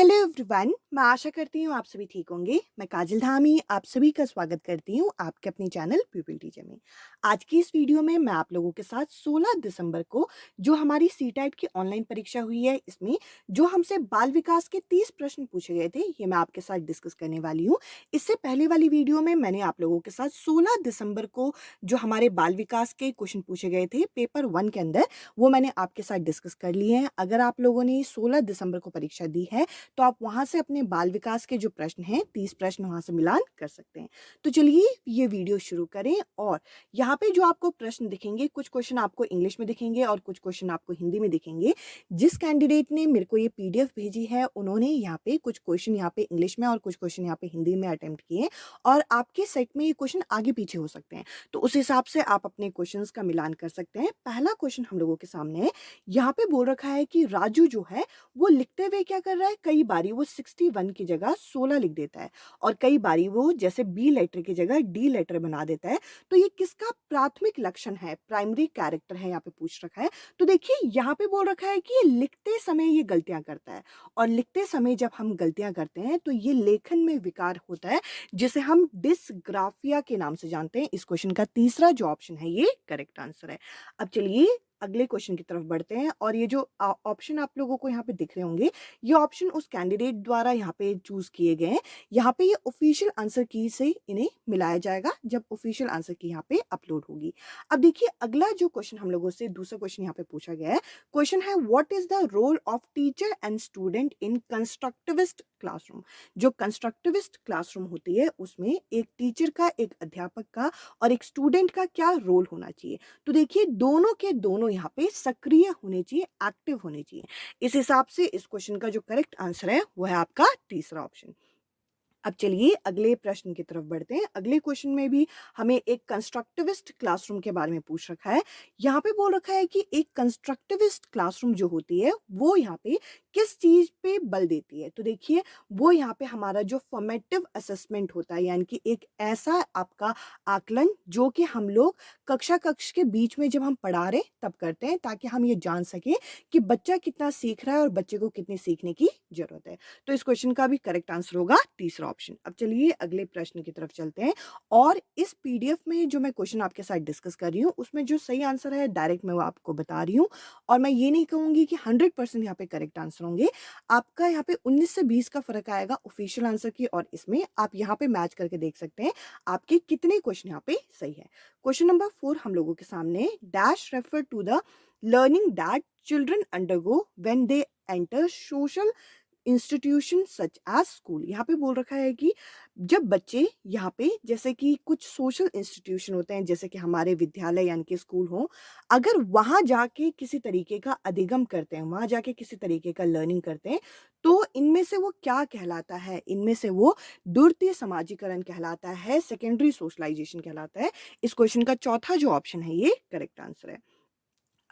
Hello everyone, मैं आशा करती हूँ आप सभी ठीक होंगे। मैं काजल धामी आप सभी का स्वागत करती हूँ आपके अपने चैनल पीपल टीचर में। आज की इस वीडियो में मैं आप लोगों के साथ 16 दिसंबर को जो हमारी सीटेट की ऑनलाइन परीक्षा हुई है, इसमें जो हमसे बाल विकास के 30 प्रश्न पूछे गए थे, ये मैं आपके साथ डिस्कस करने वाली हूँ। इससे पहले वाली वीडियो में मैंने आप लोगों के साथ 16 दिसंबर को जो हमारे बाल विकास के क्वेश्चन पूछे गए थे पेपर 1 के अंदर, वो मैंने आपके साथ डिस्कस कर लिए हैं। अगर आप लोगों ने 16 दिसंबर को परीक्षा दी है तो आप वहाँ से अपने बाल विकास के जो प्रश्न हैं 30 प्रश्न वहाँ से मिलान कर सकते हैं। तो चलिए ये वीडियो शुरू करें। और यहाँ पे जो आपको प्रश्न दिखेंगे, कुछ क्वेश्चन आपको इंग्लिश में दिखेंगे और कुछ क्वेश्चन आपको हिंदी में दिखेंगे। जिस कैंडिडेट ने मेरे को ये पीडीएफ भेजी है, उन्होंने यहाँ पे कुछ क्वेश्चन यहाँ पे इंग्लिश में और कुछ क्वेश्चन यहाँ पे हिंदी में अटेम्प्ट किए और आपके सेट में ये क्वेश्चन आगे पीछे हो सकते हैं, तो उस हिसाब से आप अपने क्वेश्चन का मिलान कर सकते हैं। पहला क्वेश्चन हम लोगों के सामने है। यहाँ पे बोल रखा है कि राजू जो है वो लिखते हुए क्या कर रहा है, कई बारी वो 61 की जगह 16 लिख देता है और कई बारी वो जैसे बी लेटर की जगह डी लेटर बना देता है। तो ये किसका प्राथमिक लक्षण है, प्राइमरी कैरेक्टर है, यहाँ पे पूछ रखा है। तो देखिए यहाँ पे बोल रखा है कि ये लिखते समय ये गलतियां करता है और लिखते समय जब हम गलतियां करते हैं तो ये लेखन में विकार होता है, जिसे हम डिसग्राफिया के नाम से जानते हैं। इस क्वेश्चन का तीसरा जो ऑप्शन है ये करेक्ट आंसर है। अब चलिए अगले क्वेश्चन की तरफ बढ़ते हैं और ये जो ऑप्शन आप लोगों को यहाँ पे दिख रहे होंगे, ये ऑप्शन उस कैंडिडेट द्वारा यहाँ पे चूज किए गए हैं। यहाँ पे ये ऑफिशियल आंसर की से इन्हें मिलाया जाएगा जब ऑफिशियल आंसर की यहाँ पे अपलोड होगी। अब देखिए अगला जो क्वेश्चन हम लोगों से दूसरा क्वेश्चन यहाँ पे पूछा गया है। क्वेश्चन है what is the role of teacher and student in constructivist classroom. जो कंस्ट्रक्टिविस्ट क्लासरूम होती है उसमें एक टीचर का, एक अध्यापक का और एक स्टूडेंट का क्या रोल होना चाहिए। तो देखिए दोनों के दोनों यहाँ पे सक्रिय होने चाहिए, एक्टिव होने चाहिए। इस हिसाब से इस क्वेश्चन का जो करेक्ट आंसर है वो है आपका तीसरा ऑप्शन। अब चलिए अगले प्रश्न की तरफ बढ़ते हैं। अगले क्वेश्चन में भी हमें एक कंस्ट्रक्टिविस्ट क्लासरूम के बारे में पूछ रखा है। यहाँ पे बोल रखा है कि एक कंस्ट्रक्टिविस्ट क्लासरूम जो होती है वो यहाँ पे किस चीज पे बल देती है। तो देखिए वो यहाँ पे हमारा जो फॉर्मेटिव असेसमेंट होता है, यानी कि एक ऐसा आपका आकलन जो कि हम लोग कक्ष के बीच में जब हम पढ़ा रहे तब करते हैं, ताकि हम ये जान सके कि बच्चा कितना सीख रहा है और बच्चे को कितनी सीखने की जरूरत है। तो इस क्वेश्चन का भी करेक्ट आंसर होगा तीसरा ऑप्शन। अब चलिए अगले प्रश्न की तरफ चलते हैं और इस पीडीएफ में जो मैं क्वेश्चन आपके साथ डिस्कस कर रही हूँ उसमें जो सही आंसर है डायरेक्ट मैं वो आपको बता रही हूँ। और मैं ये नहीं कहूंगी कि 100% यहाँ पे करेक्ट आंसर होंगे। आपका यहाँ पे 19 से 20 का फर्क आएगा ऑफिशियल आंसर की और इसमें। आप यहाँ पे मैच करके देख सकते हैं आपके कितने क्वेश्चन यहाँ पे सही है। क्वेश्चन नंबर 4 हम लोगों के सामने, dash refer to the learning that children undergo when they enter social institution such as school. यहाँ पे बोल रखा है कि जब बच्चे यहाँ पे जैसे कि कुछ सोशल इंस्टीट्यूशन होते हैं, जैसे कि हमारे विद्यालय यानी कि स्कूल हो, अगर वहाँ जाके किसी तरीके का अधिगम करते हैं, वहाँ जाके किसी तरीके का लर्निंग करते हैं, तो इनमें से वो क्या कहलाता है, इनमें से वो द्वितीय समाजीकरण कहलाता है, सेकेंडरी सोशलाइजेशन कहलाता है। इस क्वेश्चन का चौथा जो ऑप्शन है ये करेक्ट आंसर है।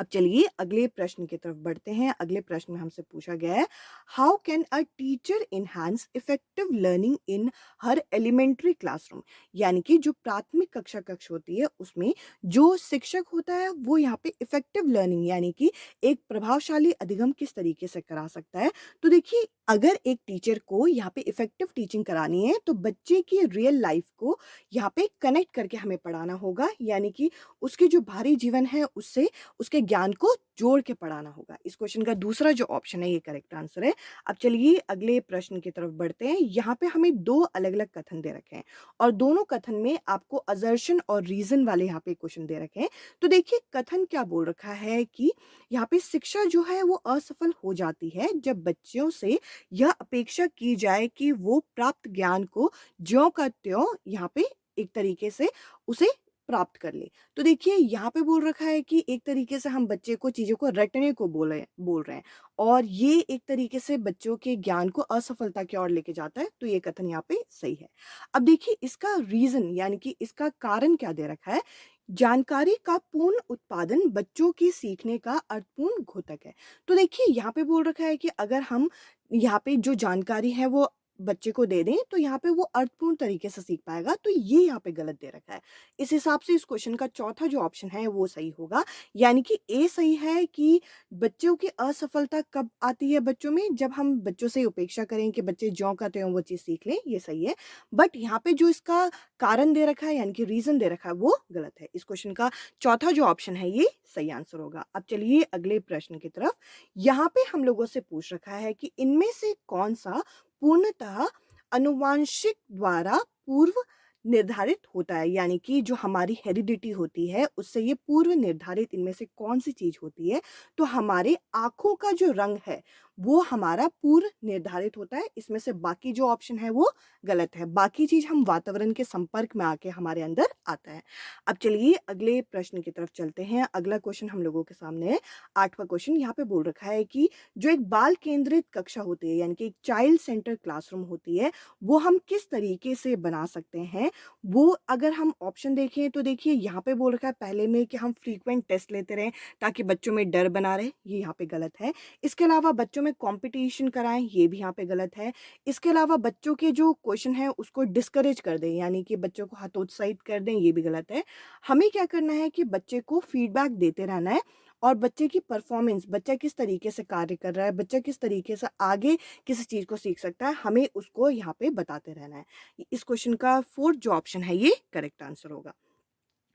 अब चलिए अगले प्रश्न की तरफ बढ़ते हैं। अगले प्रश्न में हमसे पूछा गया है how can a teacher enhance effective learning in her elementary classroom. यानी कि जो प्राथमिक कक्ष होती है उसमें जो शिक्षक होता है वो यहाँ पे इफेक्टिव लर्निंग यानी कि एक प्रभावशाली अधिगम किस तरीके से करा सकता है। तो देखिए अगर एक टीचर को यहाँ पे इफेक्टिव टीचिंग करानी है तो बच्चे की रियल लाइफ को यहाँ पे कनेक्ट करके हमें पढ़ाना होगा, यानी कि उसके जो बाहरी जीवन है उससे उसके ज्ञान को जोड़ के पढ़ाना होगा। इस क्वेश्चन का दूसरा जो ऑप्शन है ये करेक्ट आंसर है। अब चलिए अगले प्रश्न की तरफ बढ़ते हैं। यहाँ पे हमें दो अलग अलग कथन दे रखे हैं और दोनों कथन में आपको असर्शन और रीजन वाले यहाँ पे क्वेश्चन दे रखे हैं। तो देखिए कथन क्या बोल रखा है कि यहाँ पे शिक्षा जो है वो असफल हो जाती है जब बच्चों से यह अपेक्षा की जाए कि वो प्राप्त ज्ञान को ज्यों का त्यों यहाँ पे एक तरीके से उसे प्राप्त कर ले। तो देखिए यहाँ पे बोल रखा है कि एक तरीके से हम बच्चे को चीज़ों को रटने को बोल रहे हैं और ये एक तरीके से बच्चों के ज्ञान को असफलता की ओर लेके जाता है। तो ये कथन यहाँ पे सही है। अब देखिए इसका रीजन यानी कि इसका कारण क्या दे रखा है। जानकारी का पूर्ण उत्पादन बच्चों की सीखने का अर्थपूर्ण घोतक है। तो देखिए यहाँ पे बोल रखा है कि अगर हम यहाँ पे जो जानकारी है वो बच्चे को दे दें तो यहाँ पे वो अर्थपूर्ण तरीके से सीख पाएगा, तो ये यहाँ पे गलत दे रखा है। इस हिसाब से इस क्वेश्चन का चौथा जो ऑप्शन है वो सही होगा, यानी कि ए सही है कि बच्चों की असफलता कब आती है बच्चों में, जब हम बच्चों से उपेक्षा करें कि बच्चे जो कहते हो वो चीज़ सीख लें, ये सही है। बट यहाँ पे जो इसका कारण दे रखा है यानी कि रीज़न दे रखा है वो गलत है। इस क्वेश्चन का चौथा जो ऑप्शन है ये सही आंसर होगा। अब चलिए अगले प्रश्न की तरफ। यहाँ पे हम लोगों से पूछ रखा है कि इनमें से कौन-सा पूर्णतः आनुवांशिक द्वारा पूर्व निर्धारित होता है, यानी कि जो हमारी हेरिडिटी होती है उससे ये पूर्व निर्धारित इनमें से कौन-सी चीज़ होती है? तो हमारे आँखों का जो रंग है वो हमारा पूर्व निर्धारित होता है। इसमें से बाकी जो ऑप्शन है वो गलत है। बाकी चीज़ हम वातावरण के संपर्क में आके हमारे अंदर आता है। अब चलिए अगले प्रश्न की तरफ चलते हैं। अगला क्वेश्चन हम लोगों के सामने है 8वां क्वेश्चन। यहाँ पे बोल रखा है कि जो एक बाल केंद्रित कक्षा होती है यानी कि एक चाइल्ड सेंटर क्लासरूम होती है, वो हम किस तरीके से बना सकते हैं? वो अगर हम ऑप्शन देखें तो देखिए यहाँ पे बोल रखा है पहले में कि हम फ्रीक्वेंट टेस्ट लेते रहें ताकि बच्चों में डर बना रहे, ये यहाँ पे गलत है। इसके अलावा बच्चों में कॉम्पिटिशन कराएँ, ये भी यहाँ पे गलत है। इसके अलावा बच्चों के जो क्वेश्चन हैं उसको डिस्करेज कर दें, यानी कि बच्चों को हतोत्साहित कर दें, ये भी गलत है। हमें क्या करना है कि बच्चे को फीडबैक देते रहना है और बच्चे की परफॉर्मेंस, बच्चा किस तरीके से कार्य कर रहा है, बच्चा किस तरीके से आगे किसी चीज़ को सीख सकता है, हमें उसको यहाँ पे बताते रहना है। इस क्वेश्चन का 4th जो ऑप्शन है ये करेक्ट आंसर होगा।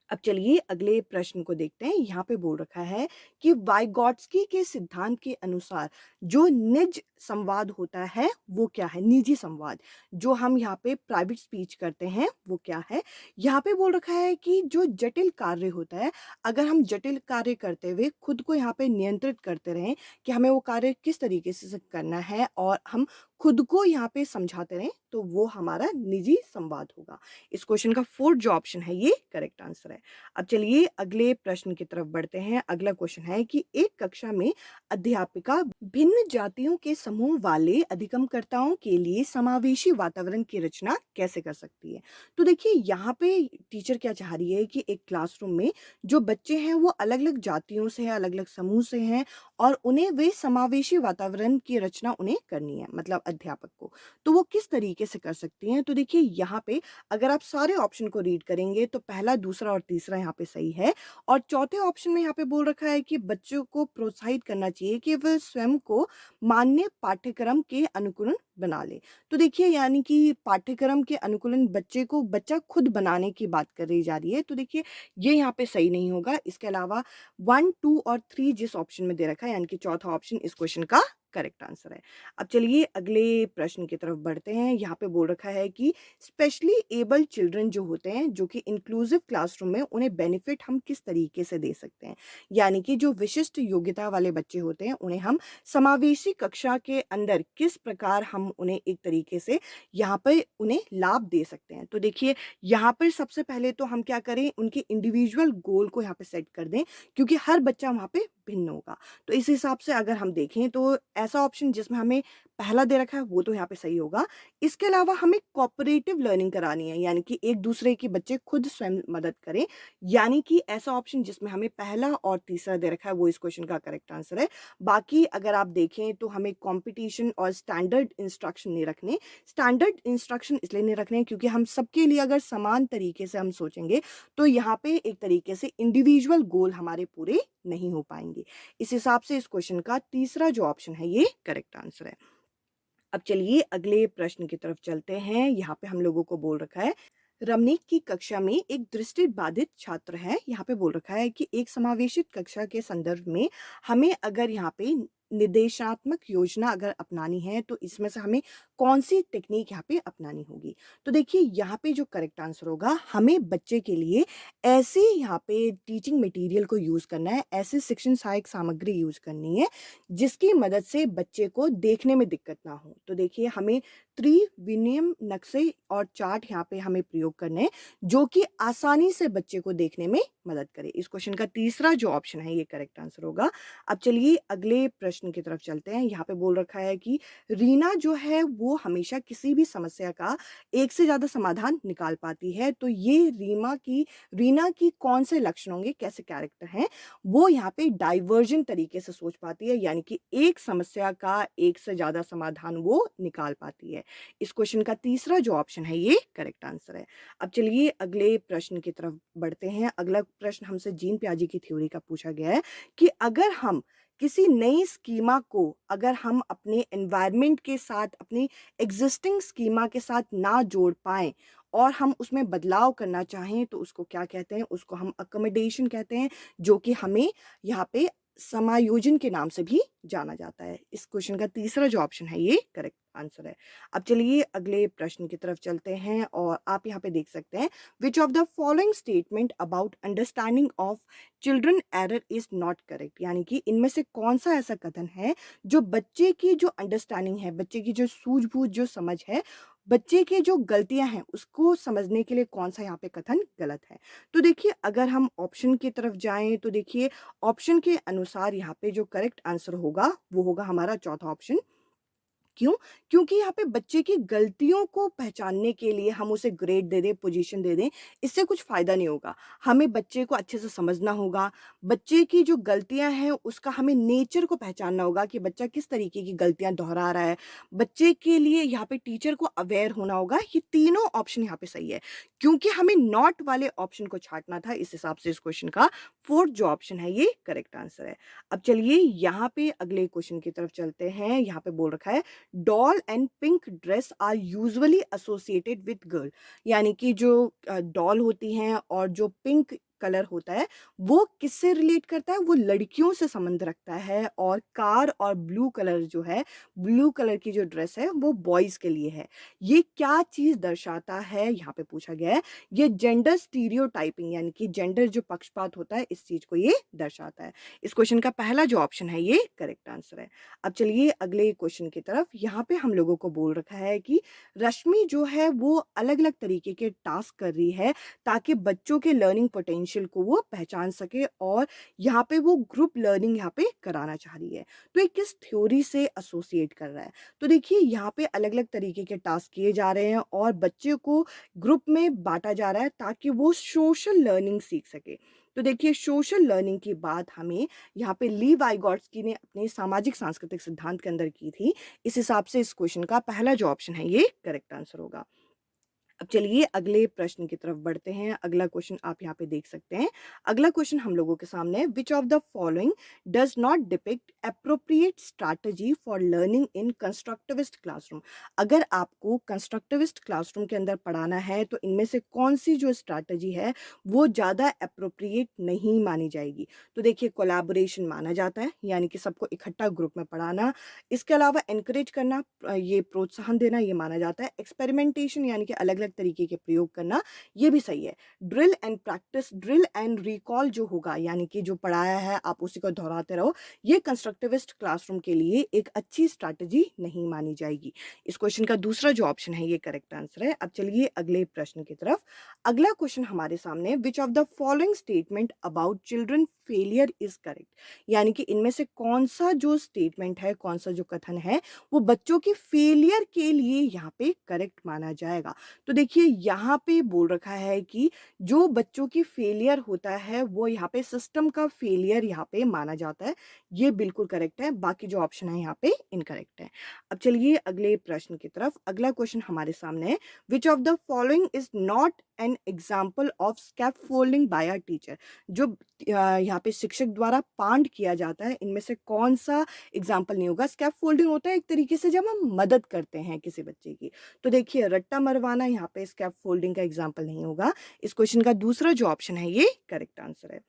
अब चलिए अगले प्रश्न को देखते हैं। यहाँ पे बोल रखा है कि वाइगॉट्स्की के सिद्धांत के अनुसार जो निज संवाद होता है वो क्या है? निजी संवाद, जो हम यहाँ पे प्राइवेट स्पीच करते हैं वो क्या है? यहाँ पे बोल रखा है कि जो जटिल कार्य होता है, अगर हम जटिल कार्य करते हुए खुद को यहाँ पे नियंत्रित करते रहें कि हमें वो कार्य किस तरीके से करना है और हम खुद को यहाँ पे समझाते रहें, तो वो हमारा निजी संवाद होगा। इस क्वेश्चन का 4th जो ऑप्शन है ये करेक्ट आंसर है। अब चलिए अगले प्रश्न की तरफ बढ़ते हैं। अगला क्वेश्चन है कि एक कक्षा में अध्यापिका भिन्न जातियों के समूह वाले अधिगमकर्ताओं के लिए समावेशी वातावरण की रचना कैसे कर सकती है? तो देखिए यहाँ पे टीचर क्या चाह रही है कि एक क्लासरूम में जो बच्चे हैं वो अलग-अलग जातियों से हैं, अलग-अलग समूह से हैं और उन्हें वे समावेशी वातावरण की रचना उन्हें करनी है, मतलब अध्यापक को। तो वो किस तरीके से कर सकती हैं? तो देखिए यहाँ पे अगर आप सारे ऑप्शन को रीड करेंगे तो पहला, दूसरा और तीसरा यहाँ पे सही है और चौथे ऑप्शन में यहाँ पे बोल रखा है कि बच्चों को प्रोत्साहित करना चाहिए कि वह स्वयं को मान्य पाठ्यक्रम के अनुकूल बना ले। तो देखिए यानी कि पाठ्यक्रम के अनुकूलन बच्चा खुद बनाने की बात करी जा रही है। तो देखिए ये यहाँ पे सही नहीं होगा। इसके अलावा 1, 2 और 3 जिस ऑप्शन में दे रखा है यानी कि चौथा ऑप्शन इस क्वेश्चन का करेक्ट आंसर है। अब चलिए अगले प्रश्न की तरफ बढ़ते हैं। यहाँ पे बोल रखा है कि स्पेशली एबल्ड चिल्ड्रन जो होते हैं, जो कि इंक्लूसिव क्लासरूम में उन्हें बेनिफिट हम किस तरीके से दे सकते हैं? यानी कि जो विशिष्ट योग्यता वाले बच्चे होते हैं, उन्हें हम समावेशी कक्षा के अंदर किस प्रकार हम उन्हें एक तरीके से यहाँ पे उन्हें लाभ दे सकते हैं? तो देखिए, यहाँ पर सबसे पहले तो हम क्या करें, उनके इंडिविजुअल गोल को यहाँ पे सेट कर दें क्योंकि हर बच्चा वहाँ पे भिन्न होगा। तो इस हिसाब से अगर हम देखें तो ऐसा ऑप्शन जिसमें हमें पहला दे रखा है वो तो यहाँ पे सही होगा। इसके अलावा हमें कोऑपरेटिव लर्निंग करानी है, यानी कि एक-दूसरे के बच्चे खुद स्वयं मदद करें, यानी कि ऐसा ऑप्शन जिसमें हमें पहला और तीसरा दे रखा है वो इस क्वेश्चन का करेक्ट आंसर है। बाकी अगर आप देखें तो हमें कॉम्पिटिशन और स्टैंडर्ड इंस्ट्रक्शन नहीं रखने। स्टैंडर्ड इंस्ट्रक्शन इसलिए नहीं रखने क्योंकि हम सबके लिए अगर समान तरीके से हम सोचेंगे तो यहाँ पे एक तरीके से इंडिविजुअल गोल हमारे पूरे नहीं हो पाएँगे। इस हिसाब से इस क्वेश्चन का तीसरा जो ऑप्शन है ये करेक्ट आंसर है। अब चलिए अगले प्रश्न की तरफ चलते हैं। यहाँ पे हम लोगों को बोल रखा है, रमनीक की कक्षा में एक दृष्टिबाधित छात्र है। यहाँ पे बोल रखा है कि एक समावेशित कक्षा के संदर्भ में हमें अगर यहाँ पे निर्देशात्मक योजना अगर अपनानी है तो इसमें से हमें कौन-सी टेक्निक यहाँ पे अपनानी होगी? तो देखिए यहाँ पे जो करेक्ट आंसर होगा, हमें बच्चे के लिए ऐसे यहाँ पे टीचिंग मटेरियल को यूज़ करना है, ऐसी शिक्षण सहायक सामग्री यूज़ करनी है, जिसकी मदद से बच्चे को देखने में दिक्कत ना हो। तो देखिए हमें त्रिविमीय नक्शे और चार्ट यहाँ पे हमें प्रयोग करने हैं, जो कि आसानी से बच्चे को देखने में मदद करे। इस क्वेश्चन का तीसरा जो ऑप्शन है ये करेक्ट आंसर होगा। अब चलिए अगले प्रश्न प्रश्न की तरफ चलते हैं। यहाँ पे बोल रखा है कि रीना जो है वो हमेशा किसी भी समस्या का एक से ज़्यादा समाधान निकाल पाती है। तो ये रीना की कौन से लक्षण होंगे, कैसे कैरेक्टर हैं, वो यहाँ पे डाइवर्जेंट तरीके से सोच पाती है, यानी कि एक समस्या का एक से ज़्यादा समाधान वो निकाल पाती है। इस क्वेश्चन का तीसरा जो ऑप्शन है ये करेक्ट आंसर है। अब चलिए अगले प्रश्न की तरफ बढ़ते हैं। अगला प्रश्न हमसे जीन पियाजे की थ्योरी का पूछा गया है कि अगर हम किसी नई स्कीमा को अगर हम अपने एनवायरनमेंट के साथ, अपनी एग्जिस्टिंग स्कीमा के साथ ना जोड़ पाएँ और हम उसमें बदलाव करना चाहें तो उसको क्या कहते हैं? उसको हम अकोमोडेशन कहते हैं, जो कि हमें यहाँ पे समायोजन के नाम से भी जाना जाता है। इस क्वेश्चन का तीसरा जो ऑप्शन है ये करेक्ट आंसर है। अब चलिए अगले प्रश्न की तरफ चलते हैं और आप यहाँ पे देख सकते हैं, विच of the following statement about understanding of children error is not correct, यानी कि इनमें से कौन सा ऐसा कथन है जो बच्चे की जो अंडरस्टैंडिंग है, बच्चे की जो सूझबूझ जो समझ है, बच्चे की जो गलतियां हैं उसको समझने के लिए कौन सा यहाँ पे कथन गलत है। तो देखिए अगर हम ऑप्शन की तरफ जाएं तो देखिए ऑप्शन के अनुसार यहाँ पे जो करेक्ट आंसर होगा वो होगा हमारा चौथा ऑप्शन। क्यों? क्योंकि यहाँ पे बच्चे की गलतियों को पहचानने के लिए हम उसे ग्रेड दे दें, पोजीशन दे दें, इससे कुछ फ़ायदा नहीं होगा। हमें बच्चे को अच्छे से समझना होगा, बच्चे की जो गलतियाँ हैं उसका हमें नेचर को पहचानना होगा कि बच्चा किस तरीके की गलतियाँ दोहरा रहा है। बच्चे के लिए यहाँ पे टीचर को अवेयर होना होगा, ये तीनों ऑप्शन यहाँ पे सही है। क्योंकि हमें नॉट वाले ऑप्शन को छाँटना था, इस हिसाब से इस क्वेश्चन का 4th जो ऑप्शन है ये करेक्ट आंसर है। अब चलिए यहाँ पे अगले क्वेश्चन की तरफ चलते हैं। यहाँ पे बोल रखा है doll and pink dress are usually associated with girl, यानी कि जो डॉल होती हैं और जो पिंक कलर होता है वो किससे रिलेट करता है, वो लड़कियों से संबंध रखता है। और कार और ब्लू कलर जो है, ब्लू कलर की जो ड्रेस है वो बॉयज के लिए है। ये क्या चीज दर्शाता है यहाँ पे पूछा गया है। ये जेंडर स्टीरियोटाइपिंग, यानी कि जेंडर जो पक्षपात होता है इस चीज को ये दर्शाता है। इस क्वेश्चन का पहला जो ऑप्शन है ये करेक्ट आंसर है। अब चलिए अगले क्वेश्चन की तरफ। यहाँ पे हम लोगों को बोल रखा है कि रश्मि जो है वो अलग-अलग तरीके के टास्क कर रही है ताकि बच्चों के लर्निंग पोटेंशियल को वो पहचान सके और यहाँ पे वो ग्रुप लर्निंग यहाँ पे कराना चाह रही है। तो ये किस थ्योरी से एसोसिएट कर रहा है? तो देखिए यहाँ पे अलग-अलग तरीके के टास्क किए जा रहे हैं और बच्चे को ग्रुप में बाँटा जा रहा है ताकि वो सोशल लर्निंग सीख सके। तो देखिए सोशल लर्निंग की बात हमें यहाँ पे ली वाइगॉट्स्की ने अपने सामाजिक सांस्कृतिक सिद्धांत के अंदर की थी। इस हिसाब से इस क्वेश्चन का पहला जो ऑप्शन है ये करेक्ट आंसर होगा। अब चलिए अगले प्रश्न की तरफ बढ़ते हैं। अगला क्वेश्चन आप यहाँ पे देख सकते हैं। अगला क्वेश्चन हम लोगों के सामने है, which of the following does not depict appropriate strategy for learning in constructivist classroom. अगर आपको कंस्ट्रक्टिविस्ट क्लासरूम के अंदर पढ़ाना है तो इनमें से कौन सी जो स्ट्रैटेजी है वो ज़्यादा एप्रोप्रिएट नहीं मानी जाएगी। तो देखिए कोलैबोरेशन माना जाता है, यानी कि सबको इकट्ठा ग्रुप में पढ़ाना। इसके अलावा एनकरेज करना, ये प्रोत्साहन देना, ये माना जाता है। एक्सपेरिमेंटेशन यानी कि अलग-अलग तरीके के प्रयोग करना, ये भी सही है। Drill and practice, drill and recall जो होगा, यानी कि जो पढ़ाया है आप उसी को दोहराते रहो, ये कंस्ट्रक्टिविस्ट क्लासरूम के लिए एक अच्छी स्ट्रैटेजी नहीं मानी जाएगी। इस क्वेश्चन का दूसरा जो ऑप्शन है ये करेक्ट आंसर है। अब चलिए अगले प्रश्न की तरफ। अगला क्वेश्चन हमारे सामने, विच of the following statement about children failure is correct, यानी कि इनमें से कौन सा जो स्टेटमेंट है, कौन सा जो कथन है वो बच्चों के फेलियर के लिए यहाँ पे करेक्ट माना जाएगा। तो देखिए यहाँ पे बोल रखा है कि जो बच्चों की फेलियर होता है वो यहाँ पे सिस्टम का फेलियर यहाँ पे माना जाता है। ये बिल्कुल करेक्ट है, बाकी जो ऑप्शन है यहाँ पे इनकरेक्ट है। अब चलिए अगले प्रश्न की तरफ। अगला क्वेश्चन हमारे सामने है, which of the following is not an example of scaffolding by a teacher. जो यहाँ पे शिक्षक द्वारा पांड किया जाता है, इनमें से कौन सा एग्जाम्पल नहीं होगा। स्कैफोल्डिंग होता है एक तरीके से जब हम मदद करते हैं किसी बच्चे की। तो देखिए रट्टा मरवाना यहाँ पे स्कैफोल्डिंग का एग्जाम्पल नहीं होगा। इस क्वेश्चन का दूसरा जो ऑप्शन है ये करेक्ट आंसर है।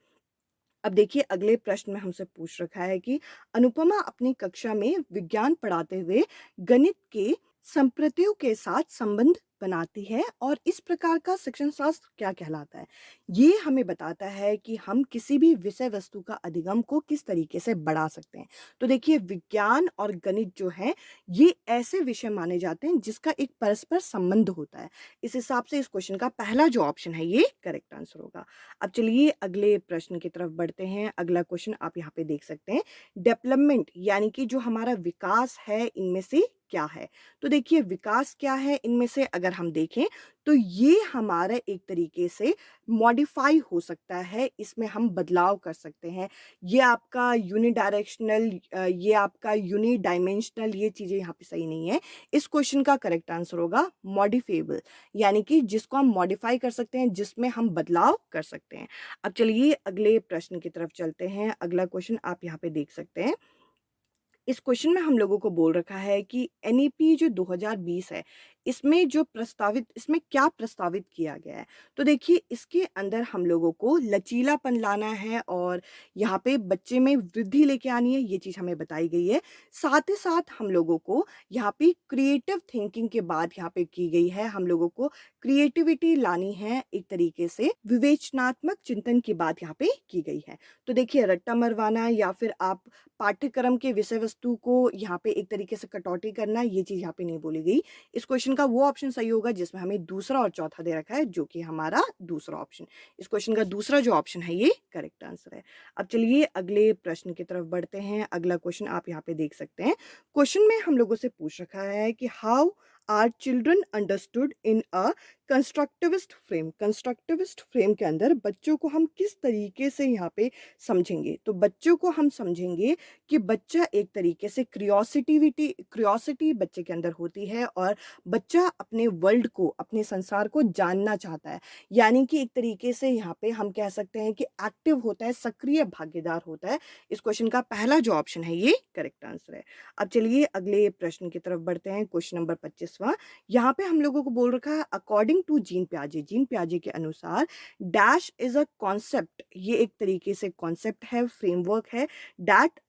अब देखिए अगले प्रश्न में हमसे पूछ रखा है कि अनुपमा अपनी कक्षा में विज्ञान पढ़ाते हुए गणित के संप्रतियों के साथ संबंध बनाती है और इस प्रकार का शिक्षण शास्त्र क्या कहलाता है? ये हमें बताता है कि हम किसी भी विषय वस्तु का अधिगम को किस तरीके से बढ़ा सकते हैं। तो देखिए विज्ञान और गणित जो है ये ऐसे विषय माने जाते हैं जिसका एक परस्पर संबंध होता है। इस हिसाब से इस क्वेश्चन का पहला जो ऑप्शन है ये करेक्ट आंसर होगा। अब चलिए अगले प्रश्न की तरफ बढ़ते हैं। अगला क्वेश्चन आप यहाँ पे देख सकते हैं। डेवलपमेंट यानी कि जो हमारा विकास है इनमें से क्या है? तो देखिए विकास क्या है इनमें से अगर हम देखें तो ये हमारा एक तरीके से मॉडिफाई हो सकता है, इसमें हम बदलाव कर सकते हैं। ये आपका यूनिडायरेक्शनल ये आपका यूनिडायमेंशनल ये चीज़ें यहाँ पे सही नहीं है। इस क्वेश्चन का करेक्ट आंसर होगा मॉडिफेबल यानी कि जिसको हम मॉडिफाई कर सकते हैं, जिसमें हम बदलाव कर सकते हैं। अब चलिए अगले प्रश्न की तरफ चलते हैं। अगला क्वेश्चन आप यहाँ पे देख सकते हैं। इस क्वेश्चन में हम लोगों को बोल रखा है कि एनईपी जो 2020 है, इसमें क्या प्रस्तावित किया गया है? तो देखिए इसके अंदर हम लोगों को लचीलापन लाना है और यहाँ पे बच्चे में वृद्धि लेके आनी है, ये चीज़ हमें बताई गई है। साथ ही साथ हम लोगों को यहाँ पे क्रिएटिव थिंकिंग के बात यहाँ पे की गई है, हम लोगों को क्रिएटिविटी लानी है, एक तरीके से विवेचनात्मक चिंतन की बात यहाँ पे की गई है। तो देखिए रट्टा मरवाना या फिर आप पाठ्यक्रम के विषय वस्तु को यहाँ पे एक तरीके से कटौती करना, ये चीज़ यहाँ पे नहीं बोली गई। इस क्वेश्चन का वो ऑप्शन सही होगा जिसमें हमें दूसरा और चौथा दे रखा है, जो कि हमारा दूसरा ऑप्शन। इस क्वेश्चन का दूसरा जो ऑप्शन है ये करेक्ट आंसर है। अब चलिए अगले प्रश्न की तरफ बढ़ते हैं। अगला क्वेश्चन आप यहाँ पे देख सकते हैं। क्वेश्चन में हम लोगों से पूछ रखा है कि how are children understood in a constructivist frame के अंदर बच्चों को हम किस तरीके से यहाँ पे समझेंगे? तो बच्चों को हम समझेंगे कि बच्चा एक तरीके से क्रियोसिटी बच्चे के अंदर होती है और बच्चा अपने वर्ल्ड को, अपने संसार को जानना चाहता है। यानी कि एक तरीके से यहाँ पे हम कह सकते हैं कि एक्टिव होता है, सक्रिय भागीदार होता है। इस क्वेश्चन का पहला जो ऑप्शन है ये करेक्ट आंसर है। अब चलिए अगले प्रश्न की तरफ बढ़ते हैं। क्वेश्चन नंबर 25वां। यहाँ पे हम लोगों को बोल रखा है अकॉर्डिंग टू जीन पियाजे के अनुसार डैश इज अ कॉन्सेप्ट, ये एक तरीके से कॉन्सेप्ट है, फ्रेमवर्क है that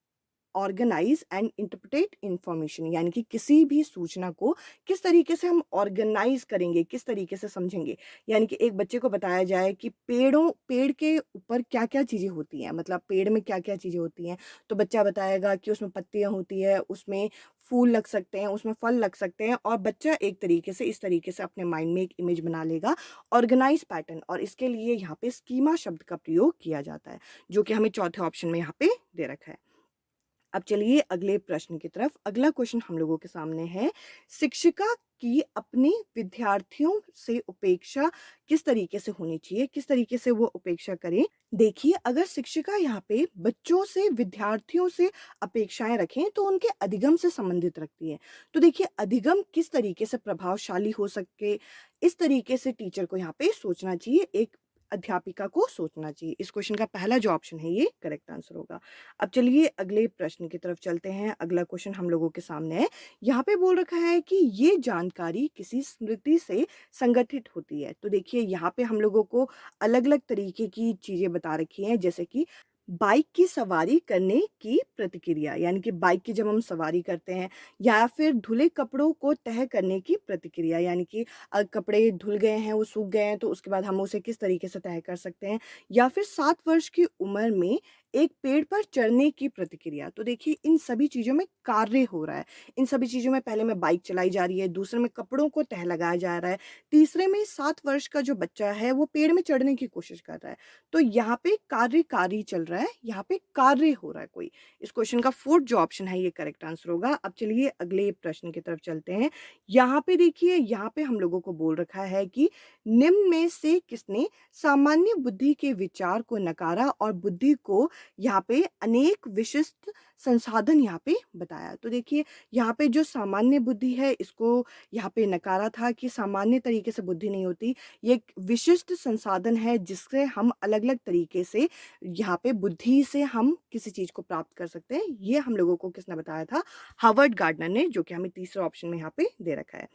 organise and interpret information, यानी कि किसी भी सूचना को किस तरीके से हम ऑर्गेनाइज करेंगे, किस तरीके से समझेंगे। यानी कि एक बच्चे को बताया जाए कि पेड़ के ऊपर क्या क्या चीज़ें होती हैं, मतलब पेड़ में क्या क्या चीज़ें होती हैं। तो बच्चा बताएगा कि उसमें पत्तियां होती है, उसमें फूल लग सकते हैं, उसमें फल लग सकते हैं, और बच्चा एक तरीके से इस तरीके से अपने माइंड में एक इमेज बना लेगा, ऑर्गेनाइज पैटर्न। और इसके लिए यहाँ पे स्कीमा शब्द का प्रयोग किया जाता है, जो कि हमें चौथे ऑप्शन में यहाँ पे दे रखा है। अब चलिए अगले प्रश्न की तरफ। अगला क्वेश्चन हम लोगों के सामने है, शिक्षिका की अपने विद्यार्थियों से उपेक्षा किस तरीके से होनी चाहिए, किस तरीके से वो उपेक्षा करें। देखिए अगर शिक्षिका यहाँ पे बच्चों से, विद्यार्थियों से अपेक्षाएं रखें तो उनके अधिगम से संबंधित रखती है। तो देखिए अधिगम किस तरीके से प्रभावशाली हो सके, इस तरीके से टीचर को यहाँ पे सोचना चाहिए, एक अध्यापिका को सोचना चाहिए। इस क्वेश्चन का पहला जो ऑप्शन है ये करेक्ट आंसर होगा। अब चलिए अगले प्रश्न की तरफ चलते हैं। अगला क्वेश्चन हम लोगों के सामने है। यहाँ पे बोल रखा है कि ये जानकारी किसी स्मृति से संगठित होती है। तो देखिए यहाँ पे हम लोगों को अलग-अलग तरीके की चीजें बता रखी हैं, जैसे कि बाइक की सवारी करने की प्रतिक्रिया, यानी कि बाइक की जब हम सवारी करते हैं, या फिर धुले कपड़ों को तह करने की प्रतिक्रिया, यानी कि कपड़े धुल गए हैं, वो सूख गए हैं, तो उसके बाद हम उसे किस तरीके से तह कर सकते हैं, या फिर 7 वर्ष की उम्र में एक पेड़ पर चढ़ने की प्रतिक्रिया। तो देखिए इन सभी चीज़ों में कार्य हो रहा है। इन सभी चीज़ों में पहले में बाइक चलाई जा रही है, दूसरे में कपड़ों को तह लगाया जा रहा है, तीसरे में 7 वर्ष का जो बच्चा है वो पेड़ में चढ़ने की कोशिश कर रहा है। तो यहाँ पे कार्यकारी चल रहा है, यहाँ पे कार्य हो रहा है कोई। इस क्वेश्चन का फोर्थ जो ऑप्शन है ये करेक्ट आंसर होगा। अब चलिए अगले प्रश्न की तरफ चलते हैं। यहाँ पे देखिए, यहाँ पे हम लोगों को बोल रखा है कि निम्न में से किसने सामान्य बुद्धि के विचार को नकारा और बुद्धि को यहाँ पे अनेक विशिष्ट संसाधन यहाँ पे बताया। तो देखिए यहाँ पे जो सामान्य बुद्धि है इसको यहाँ पे नकारा था कि सामान्य तरीके से बुद्धि नहीं होती, ये एक विशिष्ट संसाधन है जिससे हम अलग-अलग तरीके से यहाँ पे बुद्धि से हम किसी चीज़ को प्राप्त कर सकते हैं। ये हम लोगों को किसने बताया था? हार्वर्ड गार्डनर ने, जो कि हमें तीसरे ऑप्शन में यहाँ पे दे रखा है।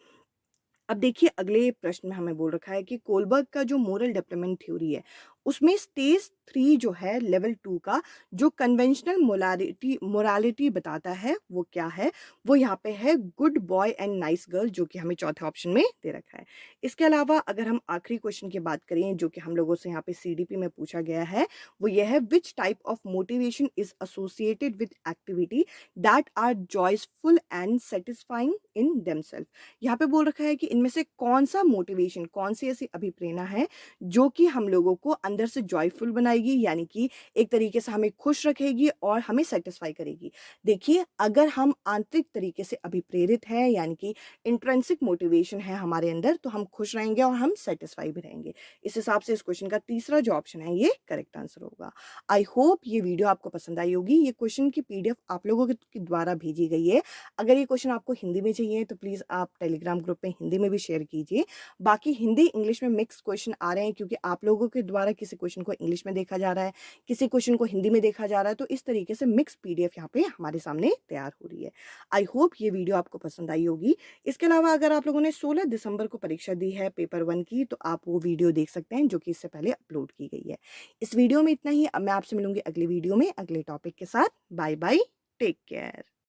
अब देखिए अगले प्रश्न में हमें बोल रखा है कि कोलबर्ग का जो मोरल डेवलपमेंट थ्योरी है उसमें स्टेज 3 जो है लेवल 2 का जो कन्वेंशनल मोरालिटी बताता है वो क्या है? वो यहाँ पे है good boy and nice girl जो कि हमें चौथे ऑप्शन में दे रखा है। इसके अलावा अगर हम आखिरी क्वेश्चन की बात करें जो कि हम लोगों से यहाँ पे सीडीपी में पूछा गया है, वो ये है which type of motivation is associated with activity that are joyful and satisfying in themselves. यहाँ पे बोल रखा है कि इनमें से कौन-सा मोटिवेशन, कौन-सी ऐसी अभिप्रेरणा है जो कि हम लोगों को अंदर से जॉयफुल बनाएगी, यानी कि एक तरीके से हमें खुश रखेगी और हमें सैटिस्फाई करेगी। देखिए, अगर हम आंतरिक तरीके से अभिप्रेरित हैं, यानी कि इंट्रिंसिक मोटिवेशन है हमारे अंदर, तो हम खुश रहेंगे और हम सैटिस्फाई भी रहेंगे। इस हिसाब से इस क्वेश्चन का तीसरा जो ऑप्शन है, ये करेक्ट आंसर होगा। आई होप ये वीडियो आपको पसंद आई होगी। ये क्वेश्चन की पीडीएफ आप लोगों के द्वारा भेजी गई है। अगर ये क्वेश्चन आपको हिंदी में चाहिए, तो प्लीज़ आप टेलीग्राम ग्रुप में हिंदी में भी शेयर कीजिए। बाकी हिंदी, इंग्लिश में मिक्स क्वेश्चन आ रहे हैं क्योंकि आप लोगों के द्वारा किसी क्वेश्चन को इंग्लिश में देखा जा रहा है, किसी क्वेश्चन को हिंदी में देखा जा रहा है, तो इस तरीके से मिक्स पीडीएफ यहाँ पे हमारे सामने तैयार हो रही है। आई होप ये वीडियो आपको पसंद आई होगी। इसके अलावा अगर आप लोगों ने 16 दिसंबर को परीक्षा दी है पेपर 1 की, तो आप वो वीडियो देख सकते हैं जो कि इससे पहले अपलोड की गई है। इस वीडियो में इतना ही। अब मैं आपसे मिलूँगी अगली वीडियो में अगले टॉपिक के साथ। Bye bye, take care.